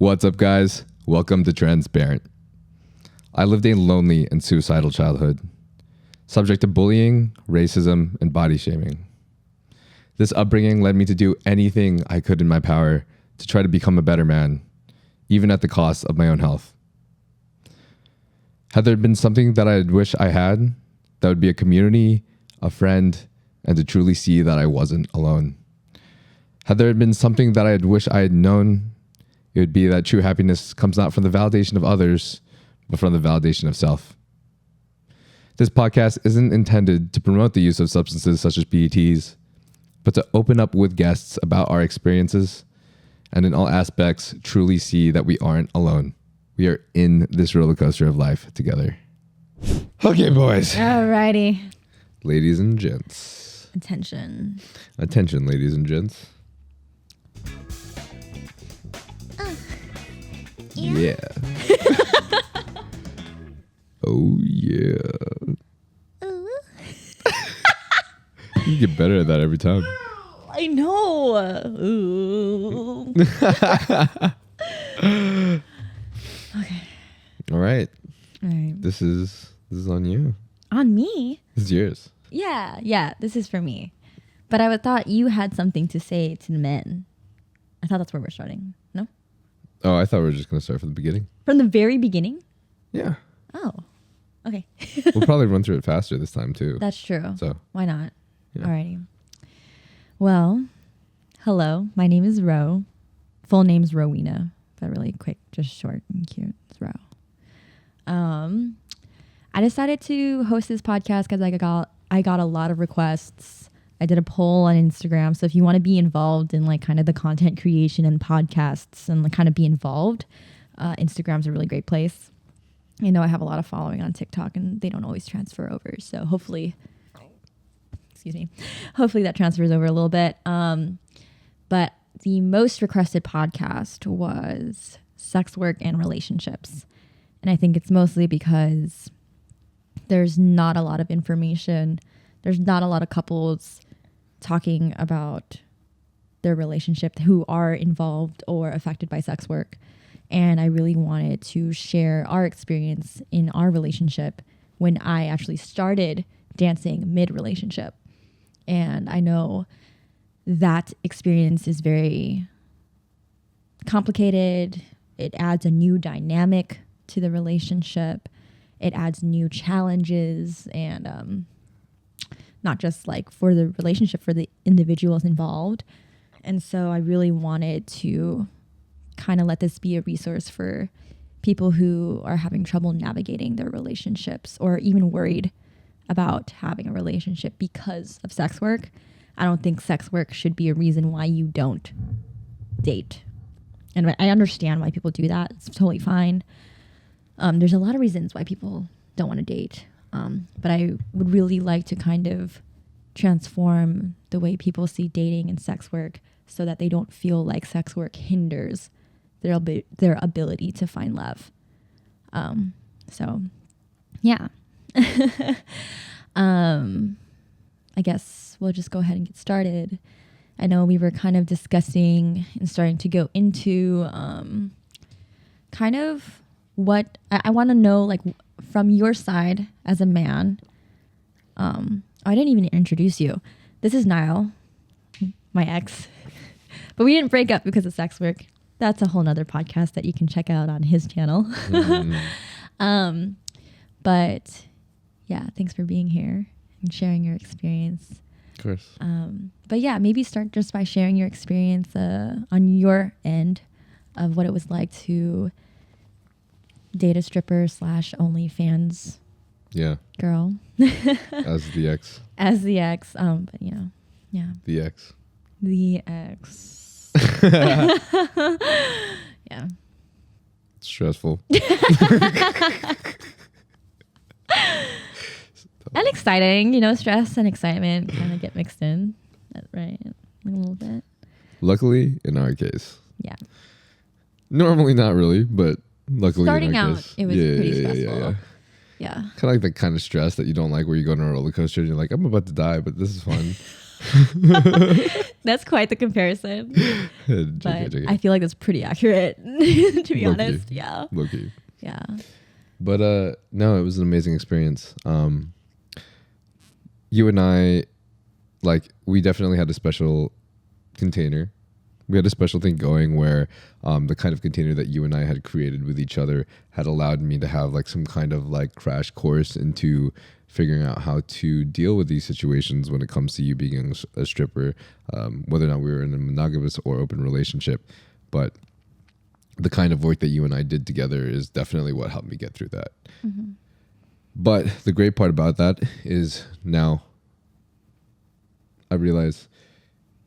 What's up, guys? Welcome to Transparent. I lived a lonely and suicidal childhood, subject to bullying, racism, and body shaming. This upbringing led me to do anything I could in my power to try to become a better man, even at the cost of my own health. Had there been something that I wish I had, that would be a community, a friend, and to truly see that I wasn't alone. Had there been something that I wish I had known, it would be that true happiness comes not from the validation of others, but from the validation of self. This podcast isn't intended to promote the use of substances such as PETs, but to open up with guests about our experiences and in all aspects truly see that we aren't alone. We are in this roller coaster of life together. Okay, boys. Alrighty. Ladies and gents. Attention. Attention, ladies and gents. Yeah. Oh, yeah. You get better at that every time. I know. Ooh. Okay. All right. All right. This is on you. On me? This is yours. Yeah. This is for me. But I thought you had something to say to the men. I thought that's where we're starting. No? Oh, I thought we were just going to start from the beginning. From the very beginning? Yeah. Oh. Okay. We'll probably run through it faster this time, too. That's true. So why not? Yeah. Alrighty. Well, hello. My name is Ro. Full name's Rowena, but really quick, just short and cute. It's Ro. I decided to host this podcast because I got a lot of requests. I did a poll on Instagram, so if you want to be involved in like kind of the content creation and podcasts and like kind of be involved, Instagram's a really great place. You know, I have a lot of following on TikTok, and they don't always transfer over. So hopefully that transfers over a little bit. But the most requested podcast was sex work and relationships. And I think it's mostly because there's not a lot of information. There's not a lot of couples talking about their relationship who are involved or affected by sex work. And I really wanted to share our experience in our relationship when I actually started dancing mid-relationship. And I know that experience is very complicated. It adds a new dynamic to the relationship. It adds new challenges and not just like for the relationship, for the individuals involved. And so I really wanted to kind of let this be a resource for people who are having trouble navigating their relationships or even worried about having a relationship because of sex work. I don't think sex work should be a reason why you don't date. And I understand why people do that. It's totally fine. There's a lot of reasons why people don't want to date. But I would really like to kind of transform the way people see dating and sex work so that they don't feel like sex work hinders their ability to find love. So, yeah. I guess we'll just go ahead and get started. I know we were kind of discussing and starting to go into kind of what I want to know, like from your side as a man. I didn't even introduce you. This is Nyle, my ex, but we didn't break up because of sex work. That's a whole nother podcast that you can check out on his channel. But yeah, thanks for being here and sharing your experience. Of course. But yeah, maybe start just by sharing your experience on your end of what it was like to date a stripper / OnlyFans girl. As the ex. As the ex. But you know, yeah. The ex. The ex. Yeah. Stressful. And exciting, you know, stress and excitement kind of get mixed in, right? A little bit. Luckily, in our case. Yeah. Normally not really, but luckily starting in our out, case. it was pretty stressful. Yeah. Kind of like the kind of stress that you don't like where you go on a roller coaster and you're like, I'm about to die, but this is fun. That's quite the comparison. JK, But JK. I feel like that's pretty accurate, to be Low-key. honest. Yeah. Low-key. Yeah. But no, it was an amazing experience. You and I, like, we definitely had a special container. We had a special thing going where the kind of container that you and I had created with each other had allowed me to have like some kind of like crash course into figuring out how to deal with these situations when it comes to you being a stripper, whether or not we were in a monogamous or open relationship. But the kind of work that you and I did together is definitely what helped me get through that. Mm-hmm. But the great part about that is now I realize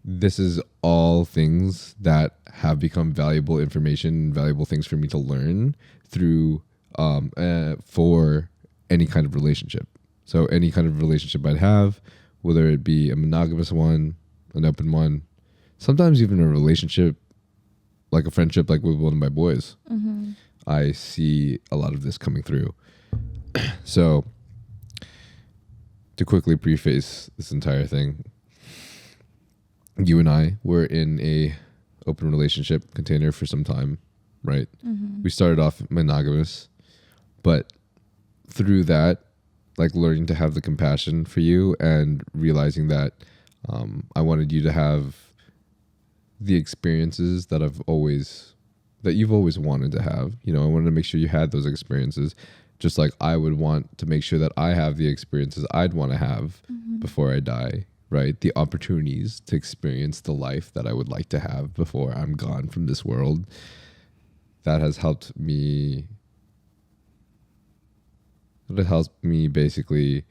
this is all things that have become valuable information, valuable things for me to learn through for any kind of relationship. So any kind of relationship I'd have, whether it be a monogamous one, an open one, sometimes even a relationship, like a friendship like with one of my boys, Mm-hmm. I see a lot of this coming through. So to quickly preface this entire thing, you and I were in a open relationship container for some time, right? Mm-hmm. We started off monogamous, but through that, like learning to have the compassion for you and realizing that I wanted you to have the experiences that you've always wanted to have. You know, I wanted to make sure you had those experiences, just like I would want to make sure that I have the experiences I'd want to have before I die, right? The opportunities to experience the life that I would like to have before I'm gone from this world. That has helped me. That helps me basically,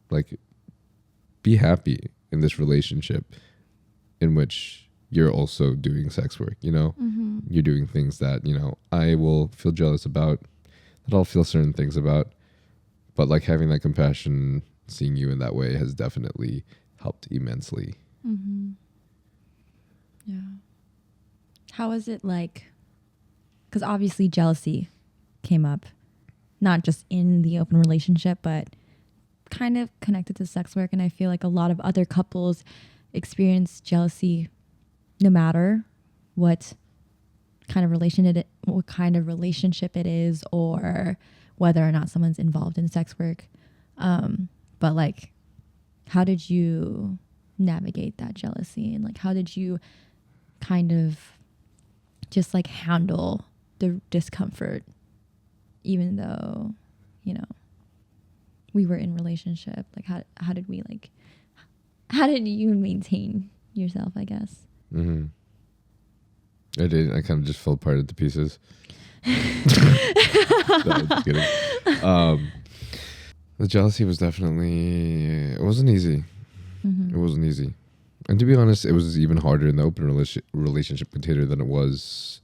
like, be happy in this relationship in which you're also doing sex work, you know? Mm-hmm. You're doing things that, you know, I will feel jealous about, that I'll feel certain things about. But like having that compassion, seeing you in that way has definitely helped immensely. Mm-hmm. Yeah. How is it like? Because obviously jealousy came up, not just in the open relationship, but kind of connected to sex work. And I feel like a lot of other couples experience jealousy no matter what kind of relationship it is, or whether or not someone's involved in sex work. But like, how did you navigate that jealousy? And like, how did you kind of just like handle the discomfort, even though, you know, we were in relationship? Like, how did you maintain yourself, I guess? Mm-hmm. I did. I kind of just fell apart into pieces. No, I'm just kidding. The jealousy was definitely, it wasn't easy. Mm-hmm. It wasn't easy. And to be honest, it was even harder in the open relationship container than it was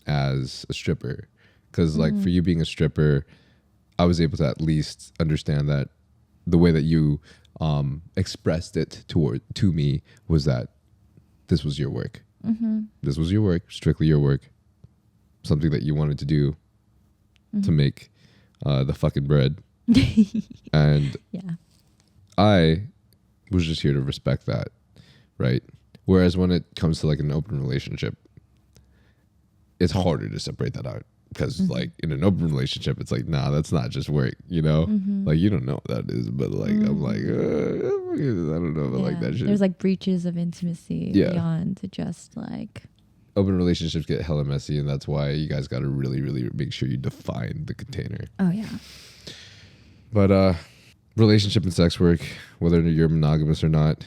as a stripper. Because like for you being a stripper, I was able to at least understand that the way that you expressed it to me was that this was your work. Mm-hmm. This was your work, strictly your work. Something that you wanted to do to make the fucking bread. And yeah. I was just here to respect that, right? Whereas when it comes to like an open relationship, it's harder to separate that out. Because like in an open relationship, it's like, nah, that's not just work, you know? Like you don't know what that is, but like I'm like, I don't know about like that shit. There's like breaches of intimacy beyond to just like. Open relationships get hella messy, and that's why you guys got to really, really make sure you define the container. Oh yeah. But relationship and sex work, whether you're monogamous or not,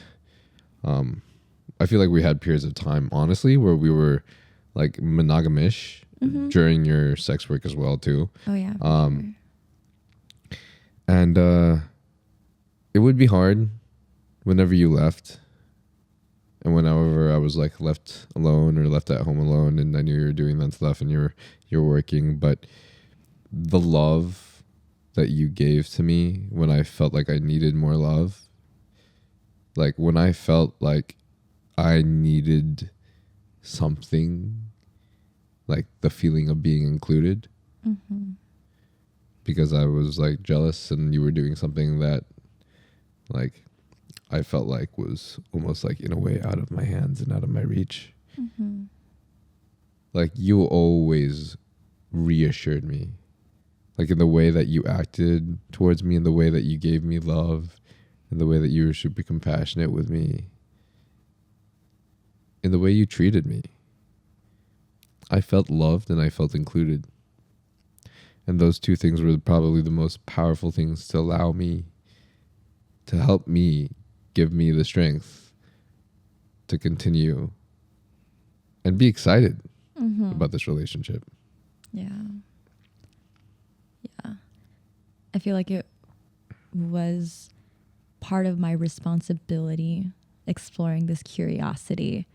I feel like we had periods of time, honestly, where we were like monogamish during your sex work as well too. Oh yeah. Sure. And it would be hard whenever you left. And whenever I was like left alone or left at home alone, and I knew you were doing that stuff and you're working, but the love that you gave to me when I felt like I needed more love, like when I felt like I needed something, like the feeling of being included, because I was like jealous and you were doing something that like I felt like was almost like in a way out of my hands and out of my reach. Mm-hmm. Like you always reassured me, like in the way that you acted towards me, in the way that you gave me love, in the way that you were super compassionate with me, in the way you treated me. I felt loved and I felt included. And those two things were probably the most powerful things to allow me, to help me, give me the strength to continue and be excited about this relationship. Yeah. Yeah. I feel like it was part of my responsibility exploring this curiosity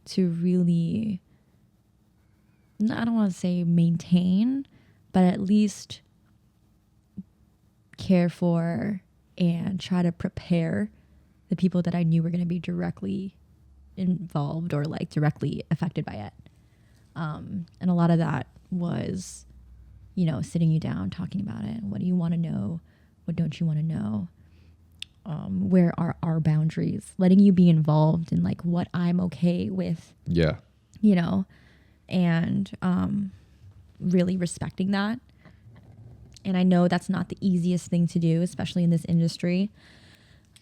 to really, I don't want to say maintain, but at least care for and try to prepare the people that I knew were going to be directly involved or like directly affected by it. And a lot of that was, you know, sitting you down, talking about it. What do you want to know? What don't you want to know? Where are our boundaries? Letting you be involved in like what I'm okay with. Yeah. You know, and really respecting that. And I know that's not the easiest thing to do, especially in this industry.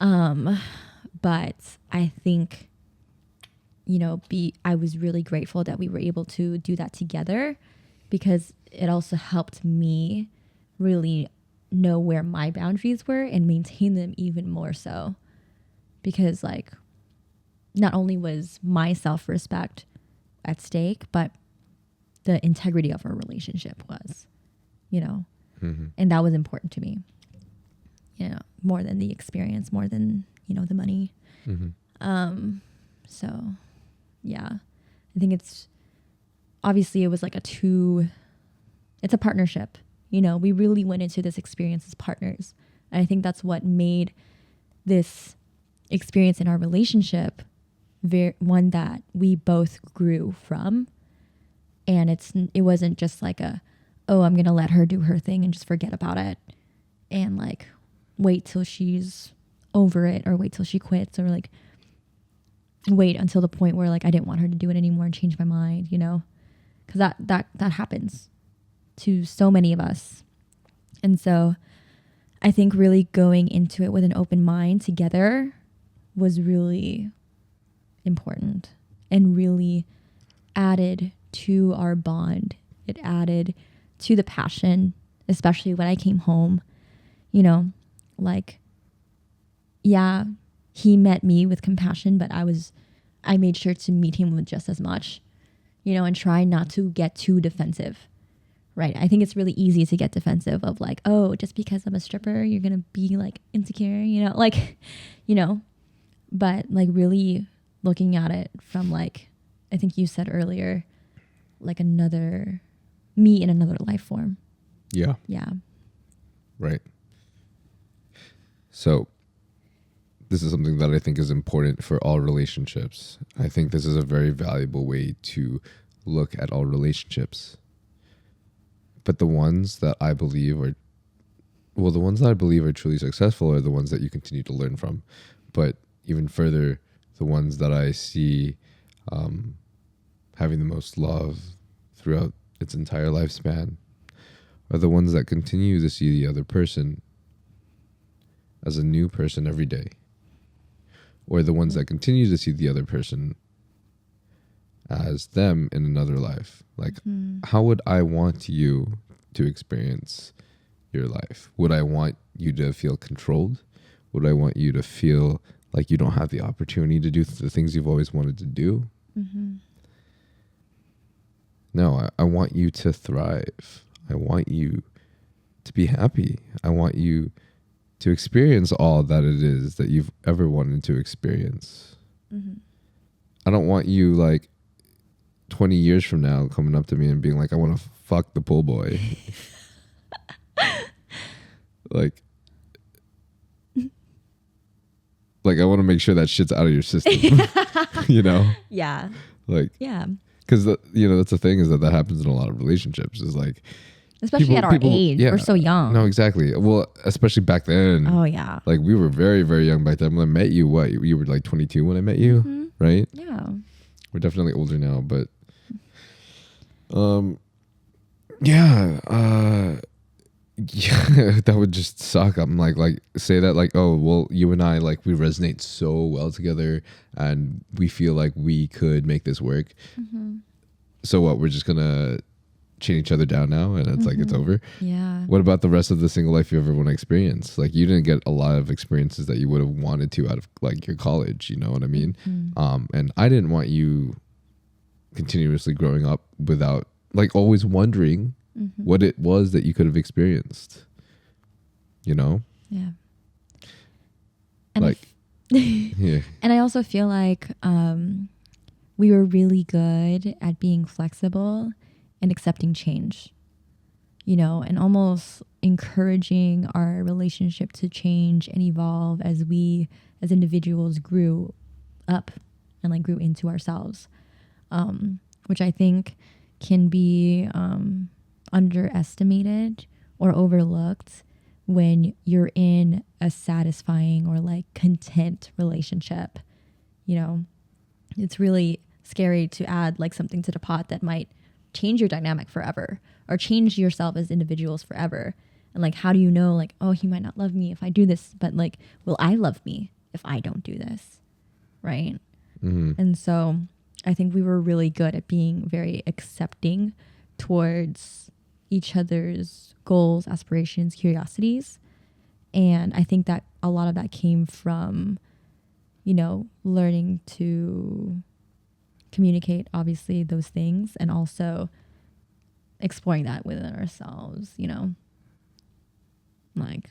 But I think, you know, I was really grateful that we were able to do that together, because it also helped me really know where my boundaries were and maintain them even more so. Because like, not only was my self-respect at stake, but the integrity of our relationship was, you know, and that was important to me, you know, more than the experience, more than, you know, the money. So yeah, I think it's obviously it was like it's a partnership, you know, we really went into this experience as partners. And I think that's what made this experience in our relationship one that we both grew from. And it wasn't just like oh, I'm going to let her do her thing and just forget about it and like wait till she's over it, or wait till she quits, or like wait until the point where like I didn't want her to do it anymore and change my mind, you know, because that happens to so many of us. And so I think really going into it with an open mind together was really important and really added to our bond. It added to the passion, especially when I came home, you know, like, yeah, he met me with compassion, but I made sure to meet him with just as much, you know, and try not to get too defensive, right? I think it's really easy to get defensive of like, oh, just because I'm a stripper, you're going to be like insecure, you know, like, you know, but like really looking at it from like, I think you said earlier, like another me in another life form. Yeah. Yeah. Right. So this is something that I think is important for all relationships. I think this is a very valuable way to look at all relationships. But the ones that I believe are truly successful are the ones that you continue to learn from. But even further, the ones that I see having the most love throughout its entire lifespan are the ones that continue to see the other person as a new person every day, or the ones that continue to see the other person as them in another life. Like, how would I want you to experience your life? Would I want you to feel controlled? Would I want you to feel like you don't have the opportunity to do the things you've always wanted to do? No, I want you to thrive. I want you to be happy. I want you to experience all that it is that you've ever wanted to experience. I don't want you like 20 years from now coming up to me and being like, I want to fuck the pool boy. like I want to make sure that shit's out of your system. You know? Yeah. Like, yeah. Because, you know, that's the thing, is that happens in a lot of relationships, is like Especially at our age. Yeah, we're so young. No, exactly. Well, especially back then. Oh, yeah. Like we were very, very young back then. When I met you, what? You were like 22 when I met you, Mm-hmm. right? Yeah. We're definitely older now, but yeah, yeah, that would just suck. I'm like say that like, oh, well, you and I, like, we resonate so well together and we feel like we could make this work. Mm-hmm. So what? We're just gonna chain each other down now and it's like it's over. Yeah. What about the rest of the single life you ever want to experience? Like, you didn't get a lot of experiences that you would have wanted to out of like your college, you know what I mean? And I didn't want you continuously growing up without, like, always wondering what it was that you could have experienced, you know? Yeah. And like yeah. And I also feel like we were really good at being flexible and accepting change, you know, and almost encouraging our relationship to change and evolve as we as individuals grew up and like grew into ourselves, which I think can be underestimated or overlooked when you're in a satisfying or like content relationship. You know, it's really scary to add like something to the pot that might change your dynamic forever or change yourself as individuals forever. And like, how do you know, like, oh, he might not love me if I do this, but like, will I love me if I don't do this? Right. And so I think we were really good at being very accepting towards each other's goals, aspirations, curiosities. And I think that a lot of that came from, you know, learning to communicate, obviously, those things, and also exploring that within ourselves, you know. Like,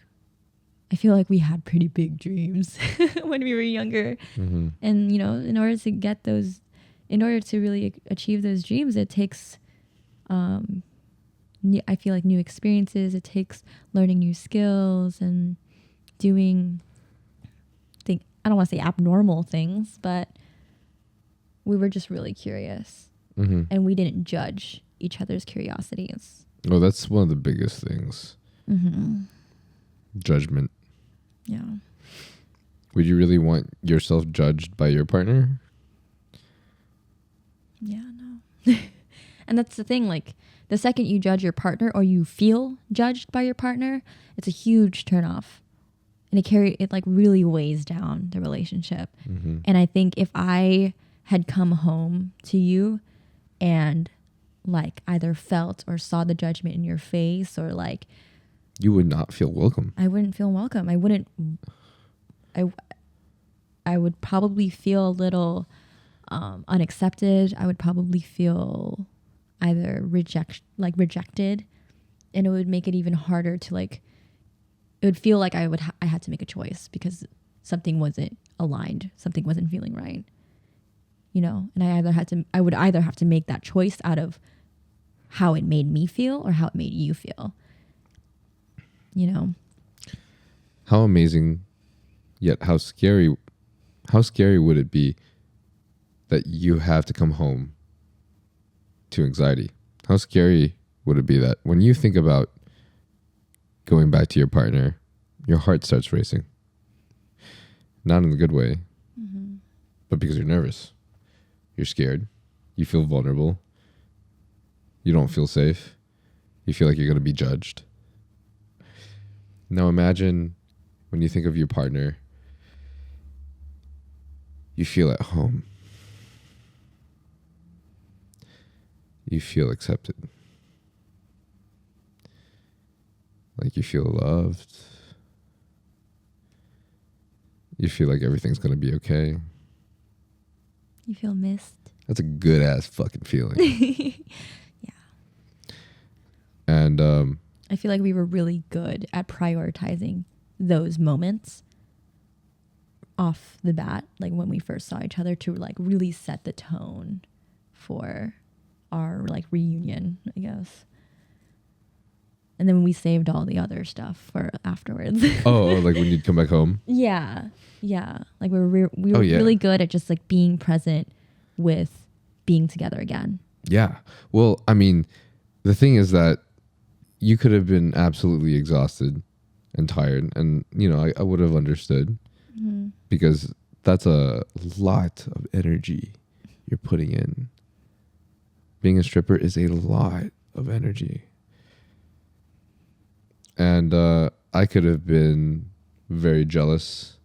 I feel like we had pretty big dreams when we were younger. And, you know, in order to really achieve those dreams, it takes, I feel like, new experiences. It takes learning new skills and doing, I don't want to say abnormal things, but we were just really curious. And we didn't judge each other's curiosities. Oh, that's one of the biggest things. Judgment. Yeah. Would you really want yourself judged by your partner? Yeah, no. And that's the thing, like, the second you judge your partner or you feel judged by your partner, it's a huge turnoff. And it like really weighs down the relationship. And I think if I had come home to you and like either felt or saw the judgment in your face, or like, you would not feel welcome. I wouldn't feel welcome. I would probably feel a little unaccepted. I would probably feel either rejected, and it would make it even harder to like, it would feel like I had to make a choice because something wasn't aligned, something wasn't feeling right, you know. And I would either have to make that choice out of how it made me feel or how it made you feel, you know. How amazing, yet how scary would it be that you have to come home to anxiety? How scary would it be that when you think about going back to your partner, your heart starts racing? Not in a good way, but because you're nervous. You're scared. You feel vulnerable. You don't feel safe. You feel like you're going to be judged. Now imagine when you think of your partner, you feel at home. You feel accepted. Like you feel loved. You feel like everything's going to be okay. You feel missed. That's a good ass fucking feeling. Yeah. And I feel like we were really good at prioritizing those moments off the bat, like when we first saw each other, to like really set the tone for our like reunion, I guess. And then we saved all the other stuff for afterwards. oh, like when you'd come back home? Yeah. Like we were really good at just like being present with being together again. Yeah. Well, I mean, the thing is that you could have been absolutely exhausted and tired, and I would have understood, because that's a lot of energy you're putting in. Being a stripper is a lot of energy. And I could have been very jealous.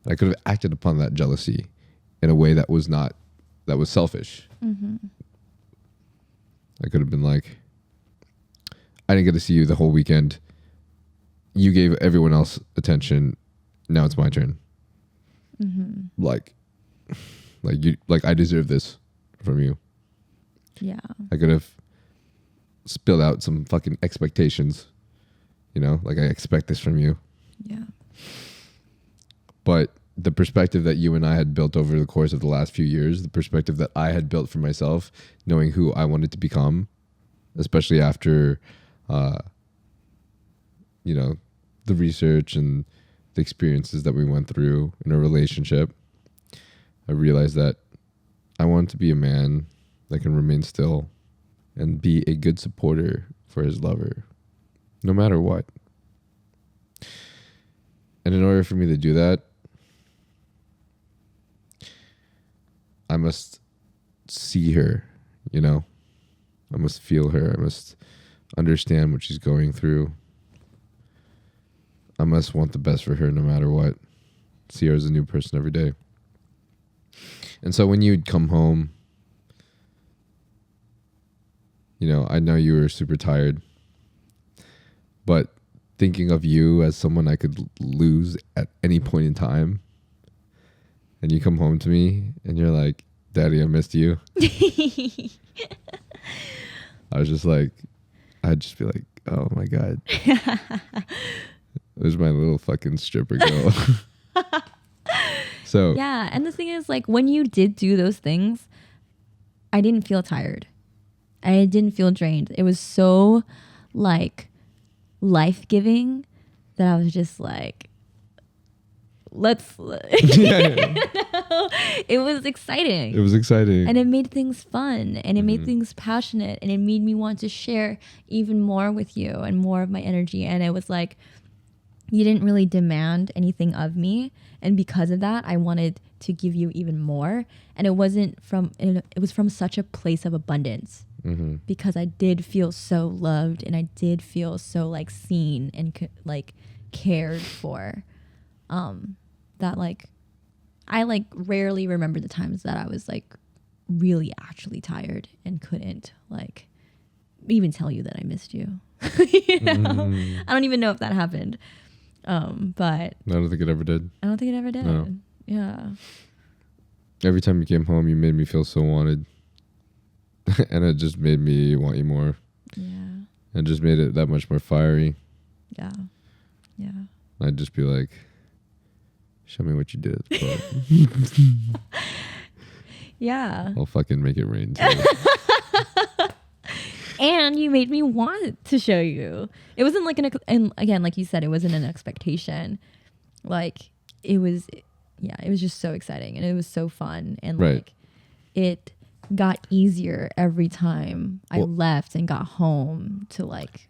I could have acted upon that jealousy in a way that was selfish. I could have been like, I didn't get to see you the whole weekend. You gave everyone else attention. Now it's my turn. Like I deserve this from you. Yeah. I could have spilled out some fucking expectations. Like, I expect this from you. Yeah. But the perspective that you and I had built over the course of the last few years, the perspective that I had built for myself, knowing who I wanted to become, especially after, the research and the experiences that we went through in a relationship, I realized that I wanted to be a man that can remain still and be a good supporter for his lover, no matter what. And in order for me to do that, I must see her, I must feel her. I must understand what she's going through. I must want the best for her no matter what. See her as a new person every day. And so when you'd come home, I know you were super tired, but thinking of you as someone I could lose at any point in time, and you come home to me and you're like, Daddy, I missed you. I'd just be like, oh my God. There's my little fucking stripper girl. So yeah, and the thing is, like, when you did do those things, I didn't feel tired. I didn't feel drained. It was so, like, life-giving that I was just like, it was exciting. It was exciting. And it made things fun, and it made things passionate, and it made me want to share even more with you and more of my energy. And it was like, you didn't really demand anything of me, and because of that, I wanted to give you even more. And it was from such a place of abundance, because I did feel so loved, and I did feel so, like, seen and like cared for, that, like, I, like, rarely remember the times that I was, like, really actually tired and couldn't, like, even tell you that I missed you. I don't even know if that happened. But I don't think it ever did. I don't think it ever did. No. Yeah. Every time you came home, you made me feel so wanted. And it just made me want you more. Yeah. And just made it that much more fiery. Yeah. Yeah. I'd just be like, show me what you did at the club. Yeah. I'll fucking make it rain too. And you made me want to show you. It wasn't like and again, like you said, it wasn't an expectation. Like, it was just so exciting, and it was so fun, and like, it got easier every time I left and got home to, like,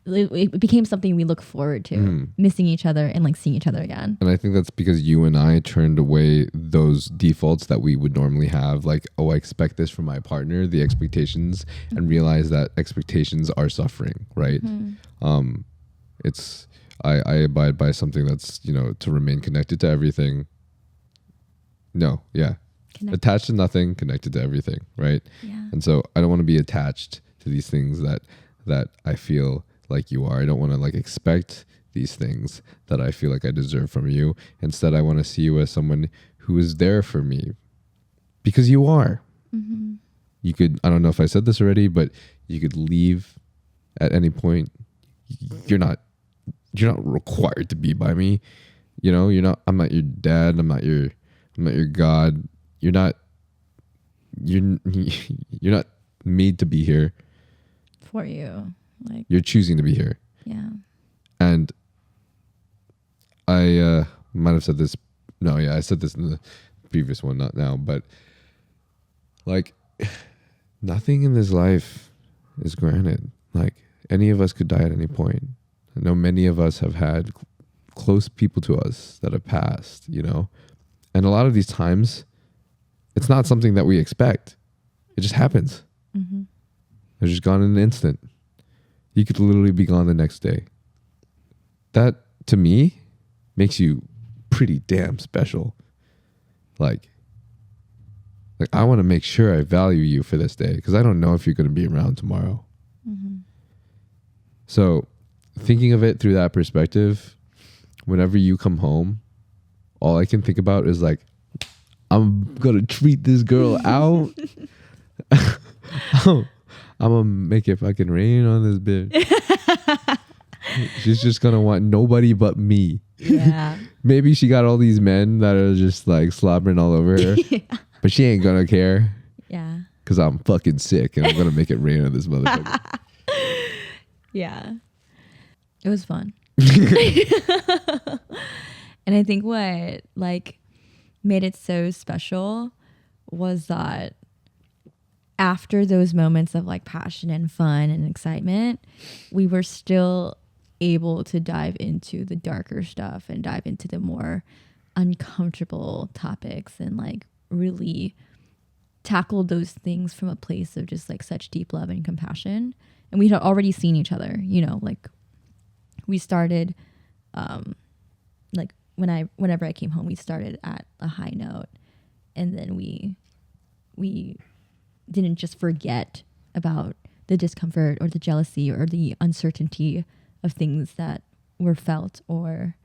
it became something we look forward to, missing each other and, like, seeing each other again. And I think that's because you and I turned away those defaults that we would normally have, like, oh, I expect this from my partner, the expectations, and realize that expectations are suffering, right? It's I abide by something that's, to remain connected to everything. Attached to nothing, connected to everything, right? Yeah. And so I don't want to be attached to these things that I feel like you are. I don't want to, like, expect these things that I feel like I deserve from you. Instead, I want to see you as someone who is there for me, because you are. You could, I don't know if I said this already, but you could leave at any point. You're not required to be by me. I'm not your dad. I'm not your God. You're not made to be here For you. Like, you're choosing to be here. Yeah. And I might have said this. No, yeah, I said this in the previous one, not now. But, like, nothing in this life is granted. Like, any of us could die at any point. I know many of us have had close people to us that have passed, you know, and a lot of these times it's not something that we expect. It just happens. Mm-hmm. They're just gone in an instant. You could literally be gone the next day. That, to me, makes you pretty damn special. Like I want to make sure I value you for this day because I don't know if you're going to be around tomorrow. Mm-hmm. So thinking of it through that perspective, whenever you come home, all I can think about is like, I'm going to treat this girl out. I'm going to make it fucking rain on this bitch. She's just going to want nobody but me. Yeah. Maybe she got all these men that are just like slobbering all over her, Yeah. but she ain't going to care. Yeah. Because I'm fucking sick and I'm going to make it rain on this motherfucker. Yeah. It was fun. And I think what like made it so special was that after those moments of like passion and fun and excitement, we were still able to dive into the darker stuff and dive into the more uncomfortable topics and like really tackle those things from a place of just like such deep love and compassion. And we had already seen each other, you know, like we started like whenever I came home, we started at a high note, and then we didn't just forget about the discomfort or the jealousy or the uncertainty of things that were felt or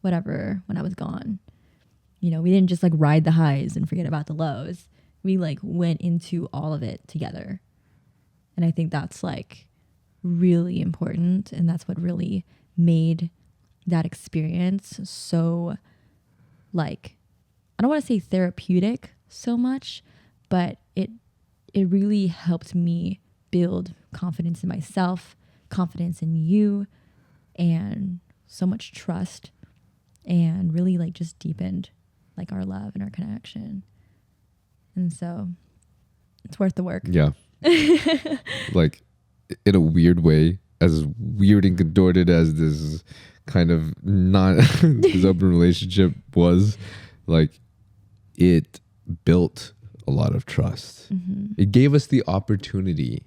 whatever when I was gone. You know, we didn't just like ride the highs and forget about the lows. We like went into all of it together. And I think that's like really important, and that's what really made that experience so like, I don't want to say therapeutic so much, but it really helped me build confidence in myself, confidence in you, and so much trust, and really like just deepened like our love and our connection. And so it's worth the work. Yeah. Like in a weird way, as weird and contorted as this kind of not this open relationship was, like it built a lot of trust. Mm-hmm. It gave us the opportunity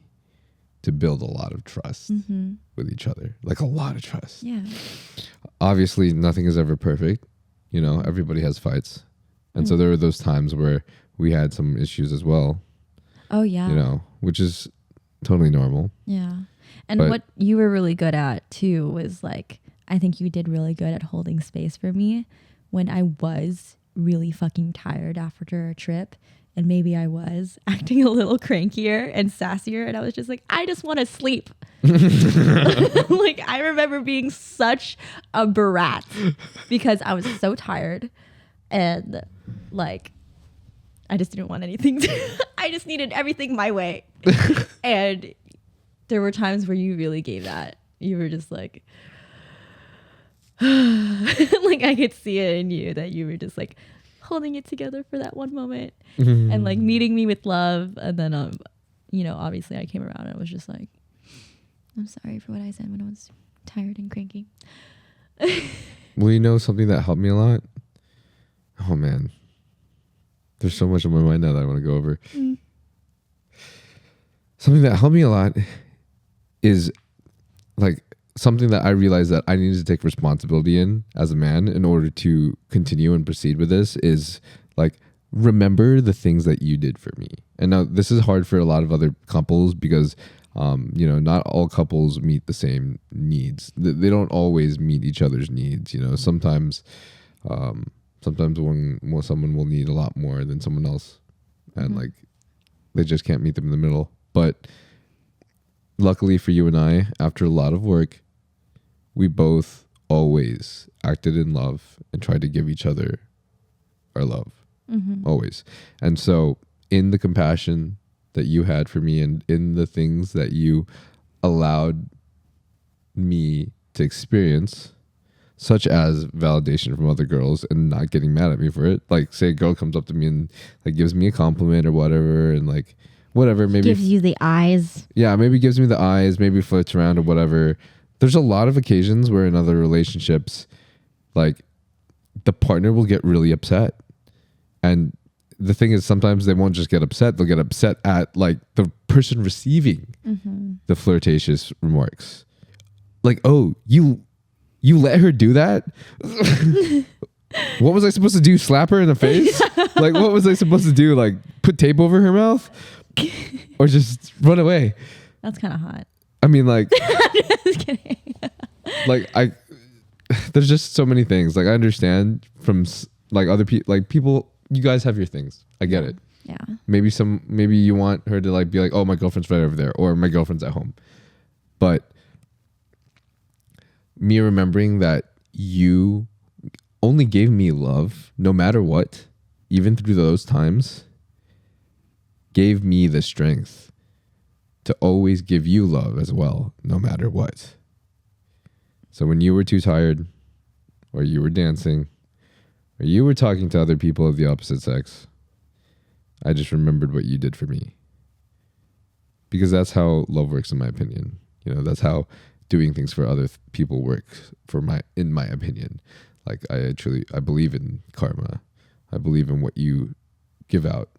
to build a lot of trust with each other, like a lot of trust. Yeah. Obviously, nothing is ever perfect. You know, everybody has fights. And so there were those times where we had some issues as well. Oh, yeah. You know, which is totally normal. Yeah. And But what you were really good at too was like, I think you did really good at holding space for me when I was really fucking tired after a trip. And maybe I was acting a little crankier and sassier. And I was just like, I just want to sleep. Like, I remember being such a brat because I was so tired. And like, I just didn't want anything. I just needed everything my way. And there were times where you really gave that. You were just like, like I could see it in you that you were just like holding it together for that one moment and like meeting me with love. And then, you know, obviously I came around and I was just like, I'm sorry for what I said when I was tired and cranky. well, you know, something that helped me a lot. Oh man, there's so much on my mind now that I want to go over. Something that helped me a lot is like something that I realized that I needed to take responsibility in as a man in order to continue and proceed with this is like, remember the things that you did for me. And now this is hard for a lot of other couples because, you know, not all couples meet the same needs. They don't always meet each other's needs. You know, sometimes when someone will need a lot more than someone else, and like they just can't meet them in the middle. But luckily for you and I, after a lot of work, we both always acted in love and tried to give each other our love. Always. And so in the compassion that you had for me and in the things that you allowed me to experience, such as validation from other girls and not getting mad at me for it. Like, say a girl comes up to me and like gives me a compliment or whatever, and like whatever, maybe gives you the eyes. yeah, maybe gives me the eyes, maybe flirts around or whatever. There's a lot of occasions where in other relationships, like the partner will get really upset. And the thing is, sometimes they won't just get upset. They'll get upset at like the person receiving the flirtatious remarks. Like, oh, you let her do that? What was I supposed to do? Slap her in the face? Like, what was I supposed to do? Like, put tape over her mouth? Or just run away? That's kind of hot. I mean, like, Just kidding. like there's just so many things. Like, I understand from like other people, like people, you guys have your things. I get it. Yeah. Maybe you want her to like be like, oh, my girlfriend's right over there, or my girlfriend's at home. But me remembering that you only gave me love no matter what, even through those times, gave me the strength to always give you love as well, no matter what. So when you were too tired, or you were dancing, or you were talking to other people of the opposite sex, I just remembered what you did for me. Because that's how love works, in my opinion. You know, that's how doing things for other people works, in my opinion. Like, I believe in karma. I believe in what you give out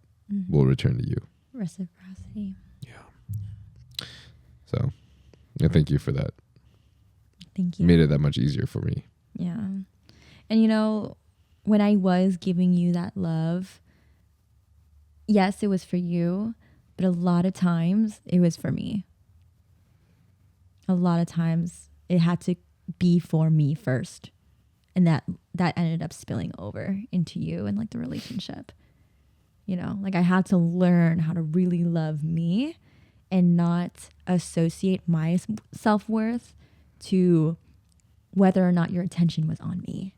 will return to you. Reciprocity. Yeah. So, yeah, thank you for that. Thank you. Made it that much easier for me. Yeah. And you know, when I was giving you that love, yes, it was for you, but a lot of times it was for me. A lot of times it had to be for me first. And that ended up spilling over into you and like the relationship. You know, like I had to learn how to really love me and not associate my self-worth to whether or not your attention was on me.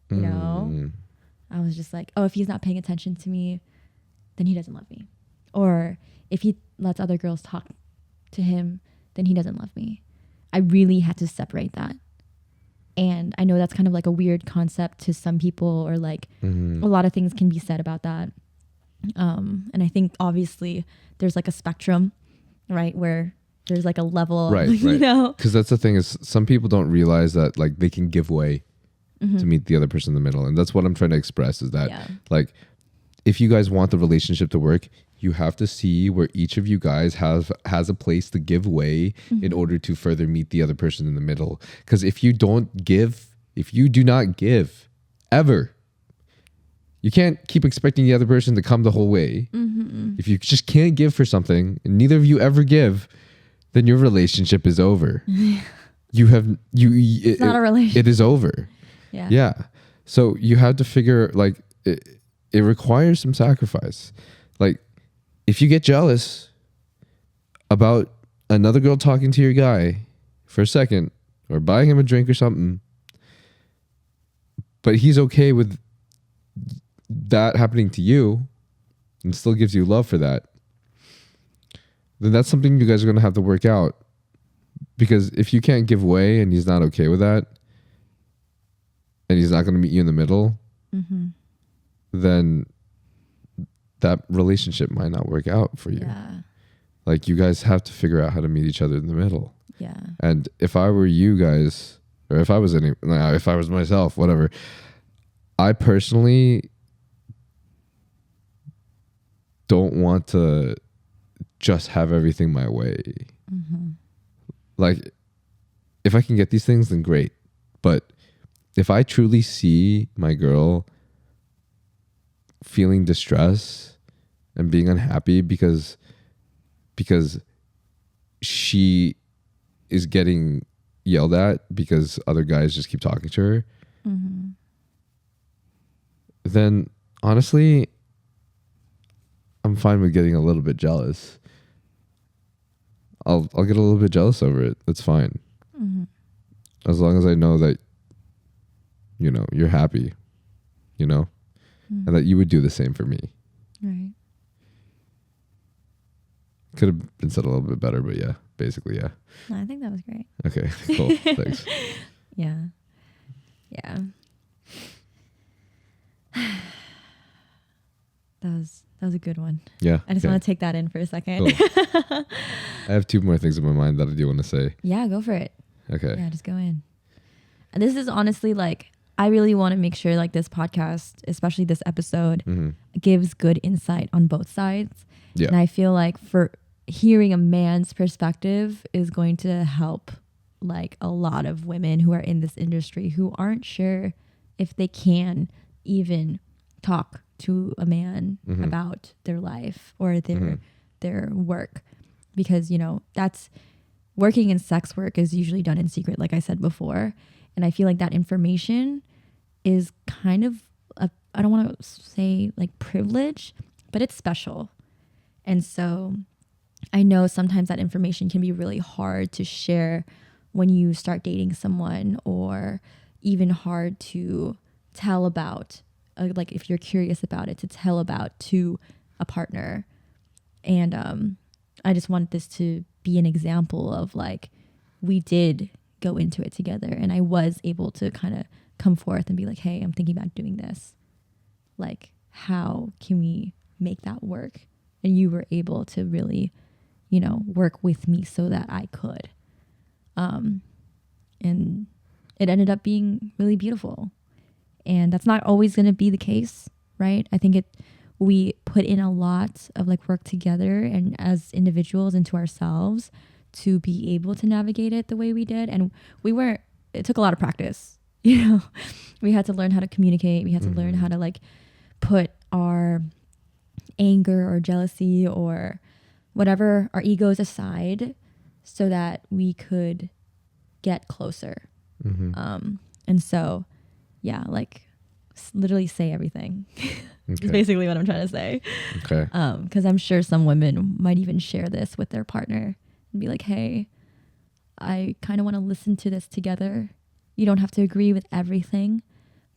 You know, I was just like, oh, if he's not paying attention to me, then he doesn't love me. Or if he lets other girls talk to him, then he doesn't love me. I really had to separate that. And I know that's kind of like a weird concept to some people, or like a lot of things can be said about that. And I think obviously there's like a spectrum, right? Where there's like a level, right, you know? Because that's the thing, is some people don't realize that like they can give way to meet the other person in the middle. And that's what I'm trying to express, is that like, if you guys want the relationship to work, you have to see where each of you guys has a place to give way in order to further meet the other person in the middle. Because if you do not give ever, you can't keep expecting the other person to come the whole way. If you just can't give for something and neither of you ever give, then your relationship is over. It's not a relationship. It is over. Yeah. So you have to figure, like, it requires some sacrifice. Like, if you get jealous about another girl talking to your guy for a second, or buying him a drink or something, but he's okay with that happening to you and still gives you love for that, then that's something you guys are going to have to work out. Because if you can't give way and he's not okay with that, and he's not going to meet you in the middle, then that relationship might not work out for you. Yeah. Like, you guys have to figure out how to meet each other in the middle. Yeah. And if I were you guys, or if I was myself, whatever, I personally don't want to just have everything my way. Like, if I can get these things, then great. But if I truly see my girl feeling distress and being unhappy because she is getting yelled at because other guys just keep talking to her, then honestly, I'm fine with getting a little bit jealous. I'll get a little bit jealous over it. That's fine. As long as I know that, you know, you're happy, you know, and that you would do the same for me. Right. Could have been said a little bit better, but yeah, basically, yeah. No, I think that was great. Okay, cool. Thanks. Yeah. Yeah. That was a good one. Yeah. I just want to take that in for a second. Cool. I have 2 more things in my mind that I do want to say. Yeah, go for it. Okay. Yeah, just go in. And this is honestly like, I really want to make sure like this podcast, especially this episode, gives good insight on both sides. Yeah. And I feel like for hearing a man's perspective is going to help like a lot of women who are in this industry who aren't sure if they can even talk to a man about their life or their work, because you know that's working in sex work is usually done in secret, like I said before, and I feel like that information is kind of I don't want to say like privilege, but it's special. And so I know sometimes that information can be really hard to share when you start dating someone, or even hard to tell about, like if you're curious about it, to tell about to a partner. And I just want this to be an example of like, we did go into it together and I was able to kind of come forth and be like, hey, I'm thinking about doing this. Like, how can we make that work? And you were able to really, you know, work with me so that I could. And it ended up being really beautiful. And that's not always going to be the case, right? I think we put in a lot of like work together and as individuals into ourselves to be able to navigate it the way we did. And it took a lot of practice, you know. We had to learn how to communicate. We had to learn how to like put our anger or jealousy or whatever, our egos aside, so that we could get closer. And so, yeah, like literally say everything. Is basically what I'm trying to say. Okay. Because I'm sure some women might even share this with their partner and be like, hey, I kind of want to listen to this together. You don't have to agree with everything,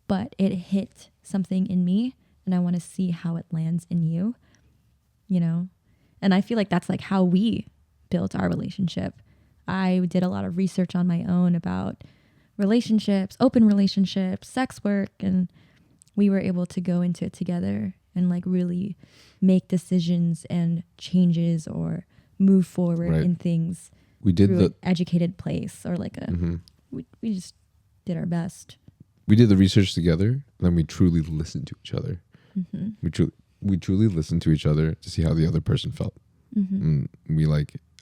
but it hit something in me and I want to see how it lands in you, you know? And I feel like that's like how we built our relationship. I did a lot of research on my own about relationships, open relationships, sex work, and we were able to go into it together and like really make decisions and changes or move forward in things. We did through an educated place, or like we just did our best. We did the research together, and then we truly listened to each other. We truly listened to each other to see how the other person felt. And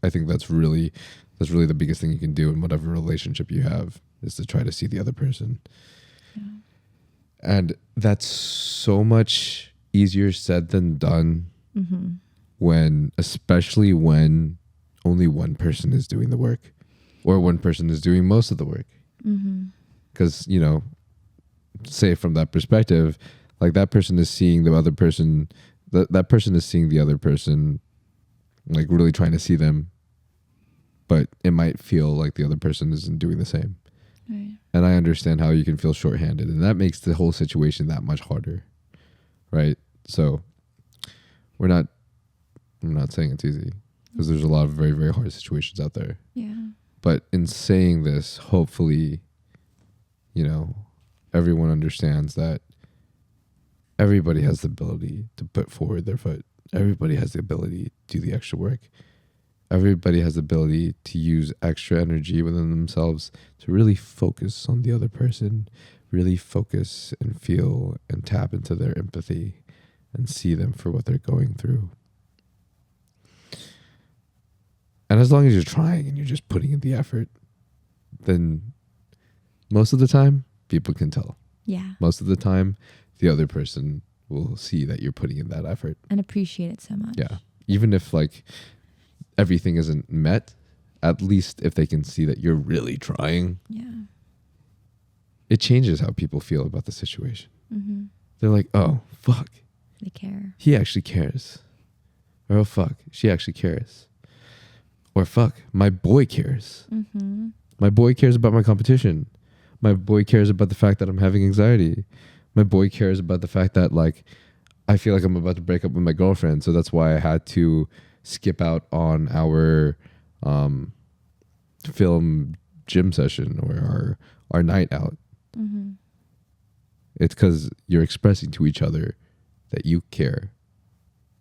I think that's really the biggest thing you can do in whatever relationship you have, is to try to see the other person. Yeah. And that's so much easier said than done especially when only one person is doing the work, or one person is doing most of the work. Because, you know, say from that perspective, like that person is seeing the other person, that person is seeing the other person, like really trying to see them, but it might feel like the other person isn't doing the same. Right. And I understand how you can feel shorthanded, and that makes the whole situation that much harder, right? So I'm not saying it's easy, because there's a lot of very, very hard situations out there. Yeah. But in saying this, hopefully, you know, everyone understands that everybody has the ability to put forward their foot. Everybody has the ability to do the extra work. Everybody has the ability to use extra energy within themselves to really focus on the other person, really focus and feel and tap into their empathy and see them for what they're going through. And as long as you're trying and you're just putting in the effort, then most of the time, people can tell. Yeah. Most of the time, the other person will see that you're putting in that effort. And appreciate it so much. Yeah. Even if like everything isn't met, at least if they can see that you're really trying, it changes how people feel about the situation. They're like, oh, fuck. They care. He actually cares. Or, oh, fuck, she actually cares. Or, fuck, my boy cares. My boy cares about my competition. My boy cares about the fact that I'm having anxiety. My boy cares about the fact that, like, I feel like I'm about to break up with my girlfriend. So that's why I had to skip out on our film gym session or our night out. It's because you're expressing to each other that you care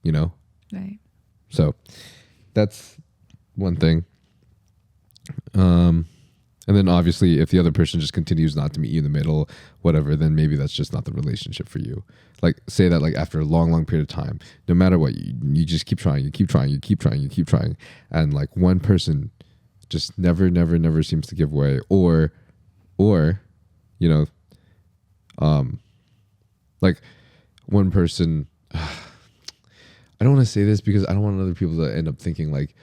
you know? Right. So that's one thing. And then obviously if the other person just continues not to meet you in the middle, whatever, then maybe that's just not the relationship for you. Like say that like after a long period of time, no matter what, you just keep trying, you keep trying. And like one person just never seems to give way or, you know, like one person, I don't want to say this because I don't want other people to end up thinking like,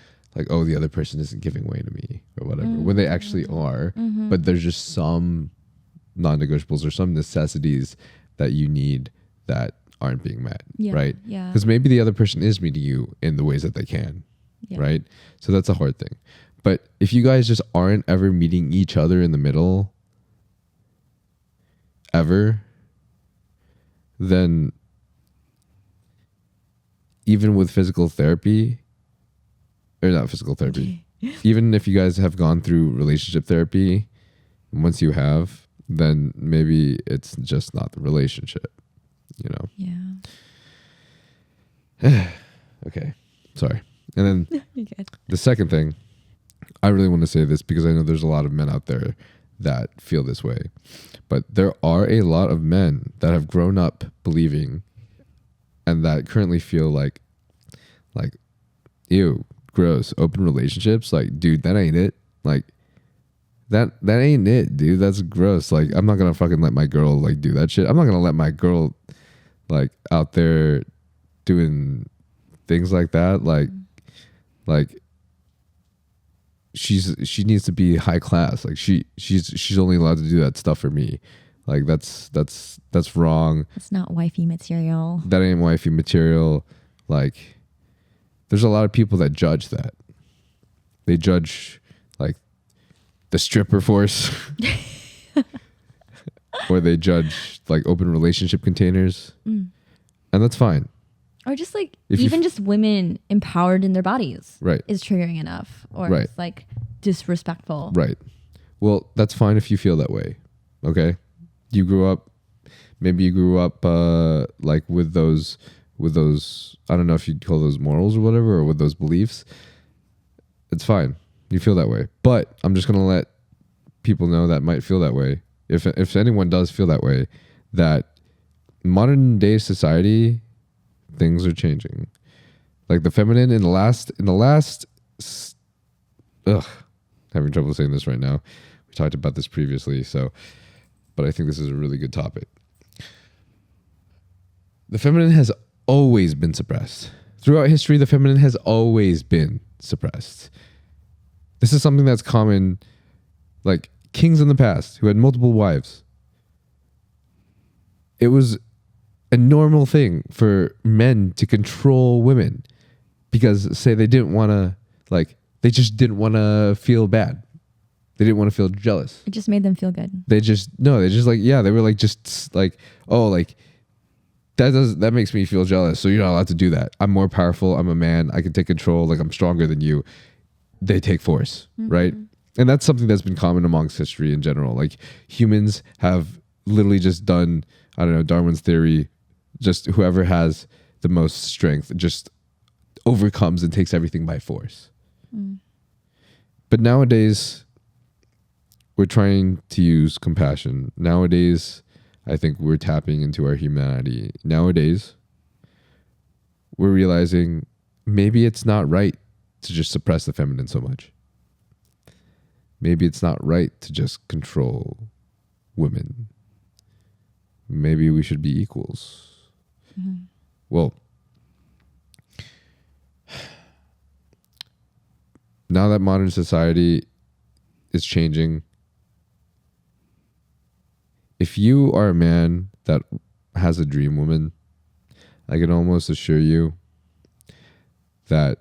oh, the other person isn't giving way to me or whatever, when they actually are. But there's just some non-negotiables or some necessities that you need that aren't being met, right? Yeah. Because maybe the other person is meeting you in the ways that they can, right? So that's a hard thing. But if you guys just aren't ever meeting each other in the middle, ever, then even with physical therapy, or not physical therapy, even if you guys have gone through relationship therapy, once you have, then maybe it's just not the relationship, you know? Yeah. Okay. Sorry. And then You're good. the second thing, I really want to say this because I know there's a lot of men out there that feel this way, but there are a lot of men that have grown up believing and that currently feel like, ew, gross, open relationships. Like, dude, that ain't it. Like, that ain't it, dude. That's gross. Like, I'm not gonna fucking let my girl like do that shit. I'm not gonna let my girl like out there doing things like that. Like she needs to be high class. Like she's only allowed to do that stuff for me. Like that's wrong. It's not wifey material. That ain't wifey material. Like there's a lot of people that judge that. They judge like the stripper force or they judge like open relationship containers. And that's fine. Or just like If even just women empowered in their bodies, Right. is triggering enough, or Right. it's like disrespectful. Right. Well, that's fine if you feel that way. Okay. Maybe you grew up like with those, I don't know if you'd call those morals or whatever, or with those beliefs. It's fine. You feel that way. But I'm just going to let people know that might feel that way. If anyone does feel that way, that modern day society, things are changing. Like the feminine in the last, having trouble saying this right now. We talked about this previously, but I think this is a really good topic. The feminine has always been suppressed. Throughout history, the feminine has always been suppressed. This is something that's common, like kings in the past who had multiple wives. It was a normal thing for men to control women because, say, they didn't want to, like, they just didn't want to feel bad. They didn't want to feel jealous. It just made them feel good. They were like, just like, oh, like, that makes me feel jealous. So you're not allowed to do that. I'm more powerful. I'm a man. I can take control. Like, I'm stronger than you. They take force, right? And that's something that's been common amongst history in general. Like, humans have literally just done, I don't know, Darwin's theory, just whoever has the most strength just overcomes and takes everything by force. But nowadays, we're trying to use compassion. Nowadays, I think we're tapping into our humanity. Nowadays, we're realizing maybe it's not right to just suppress the feminine so much. Maybe it's not right to just control women. Maybe we should be equals. Well, now that modern society is changing, if you are a man that has a dream woman, I can almost assure you that